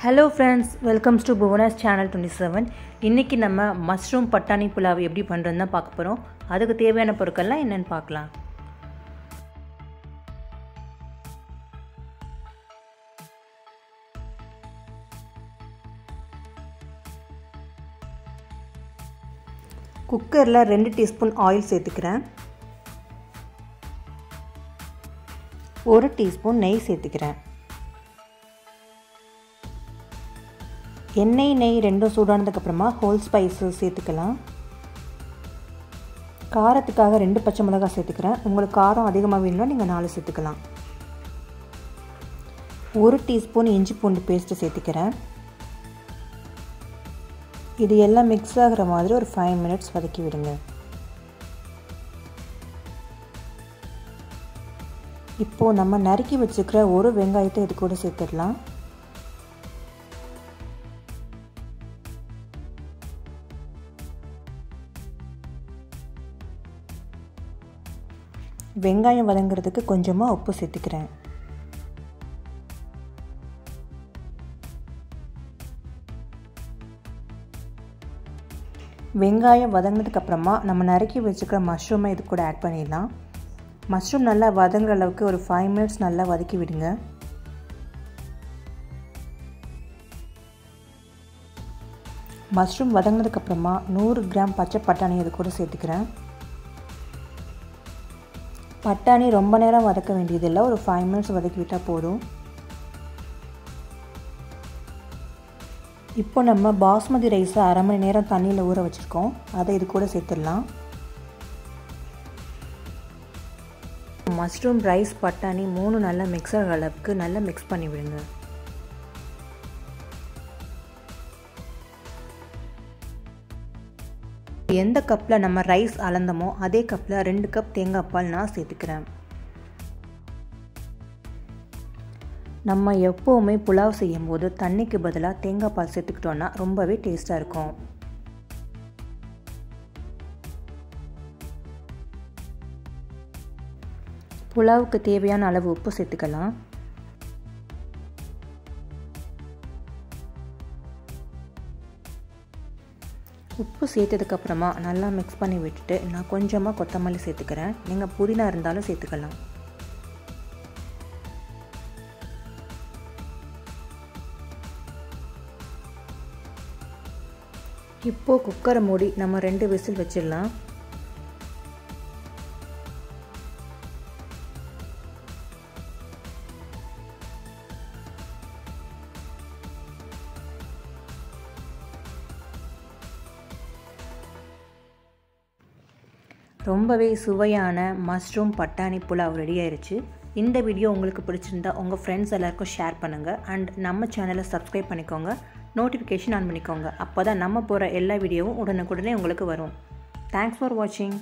Hello friends, welcome to Bhuvana's channel 27. இன்னைக்கு நம்ம mushroom பட்டாணி புலாவ் எப்படி பண்றதுன்னு பார்க்க போறோம். அதுக்கு தேவையான பொருட்கள்லாம் என்னன்னு பார்க்கலாம். குக்கர்ல 2 டீஸ்பூன் ஆயில் சேர்த்துக்கிறேன். 1 டீஸ்பூன் நெய் சேர்த்துக்கிறேன். எண்ணெய் நெய் ரெண்டும் சூடானதுக்கு அப்புறமா ஹோல் ஸ்பைசஸ் சேர்த்துக்கலாம். காரத்துக்காக 2 பச்சை மிளகாய் சேர்த்துக்கிறேன். உங்களுக்கு காரம் அதிகமாக வேணும்னா நீங்கள் 4 சேர்த்துக்கலாம். 1 டீஸ்பூன் இஞ்சி பூண்டு பேஸ்ட்டு சேர்த்துக்கிறேன். இது எல்லாம் மிக்ஸ் ஆகிற மாதிரி ஒரு 5 மினிட்ஸ் வதக்கி விடுங்க. இப்போது நம்ம நறுக்கி வச்சுக்கிற ஒரு வெங்காயத்தை இது கூட சேர்த்துடலாம். வெங்காயம் வதங்கிறதுக்கு கொஞ்சமாக உப்பு சேர்த்துக்கிறேன். வெங்காயம் வதங்கினதுக்கு அப்புறமா நம்ம நறுக்கி வச்சுக்கிற மஷ்ரூமை இது கூட ஆட் பண்ணிடலாம். மஷ்ரூம் நல்லா வதங்குற அளவுக்கு ஒரு 5 மினிட்ஸ் நல்லா வதக்கி விடுங்க. மஷ்ரூம் வதங்கினதுக்கு அப்புறமா 100 கிராம் பச்சை பட்டாணி இது கூட சேர்த்துக்கிறேன். பட்டாணி ரொம்ப நேரம் வதக்க வேண்டியதில்லை, ஒரு 5 மினிட்ஸ் வதக்கி விட்டால் போதும். இப்போ நம்ம பாஸ்மதி ரைஸை அரை மணி நேரம் தண்ணியில் ஊற வச்சுருக்கோம், அதை இது கூட சேர்த்துடலாம். மஷ்ரூம் ரைஸ் பட்டாணி 3 நல்லா மிக்ஸ் ஆகிற அளவுக்கு நல்லா மிக்ஸ் பண்ணி விடுங்க. எந்த கப்பில் நம்ம ரைஸ் அளந்தமோ அதே கப்பில் 2 கப் தேங்காய் பால் நான் சேர்த்துக்கிறேன். நம்ம எப்போவுமே புலாவ் செய்யும்போது தண்ணிக்கு பதிலாக தேங்காய் பால் சேர்த்துக்கிட்டோன்னா ரொம்பவே டேஸ்ட்டாக இருக்கும். புலாவுக்கு தேவையான அளவு உப்பு சேர்த்துக்கலாம். உப்பு சேர்த்ததுக்கப்புறமா நல்லா மிக்ஸ் பண்ணி விட்டுட்டு நான் கொஞ்சமாக கொத்தமல்லி சேர்த்துக்கிறேன். நீங்கள் புதினா இருந்தாலும் சேர்த்துக்கலாம். இப்போது குக்கரை மூடி நம்ம 2 விசில் வச்சிடலாம். ரொம்பவே சுவையான மஷ்ரூம் பட்டாணி புலாவ் ரெடி ஆயிடுச்சு. இந்த வீடியோ உங்களுக்கு பிடிச்சிருந்தா உங்கள் ஃப்ரெண்ட்ஸ் எல்லாருக்கும் ஷேர் பண்ணுங்கள். அண்ட் நம்ம சேனலை சப்ஸ்கிரைப் பண்ணிக்கோங்க, நோட்டிஃபிகேஷன் ஆன் பண்ணிக்கோங்க. அப்போ தான் நம்ம போகிற எல்லா வீடியோவும் உடனுக்குடனே உங்களுக்கு வரும். தேங்க்ஸ் ஃபார் வாட்சிங்.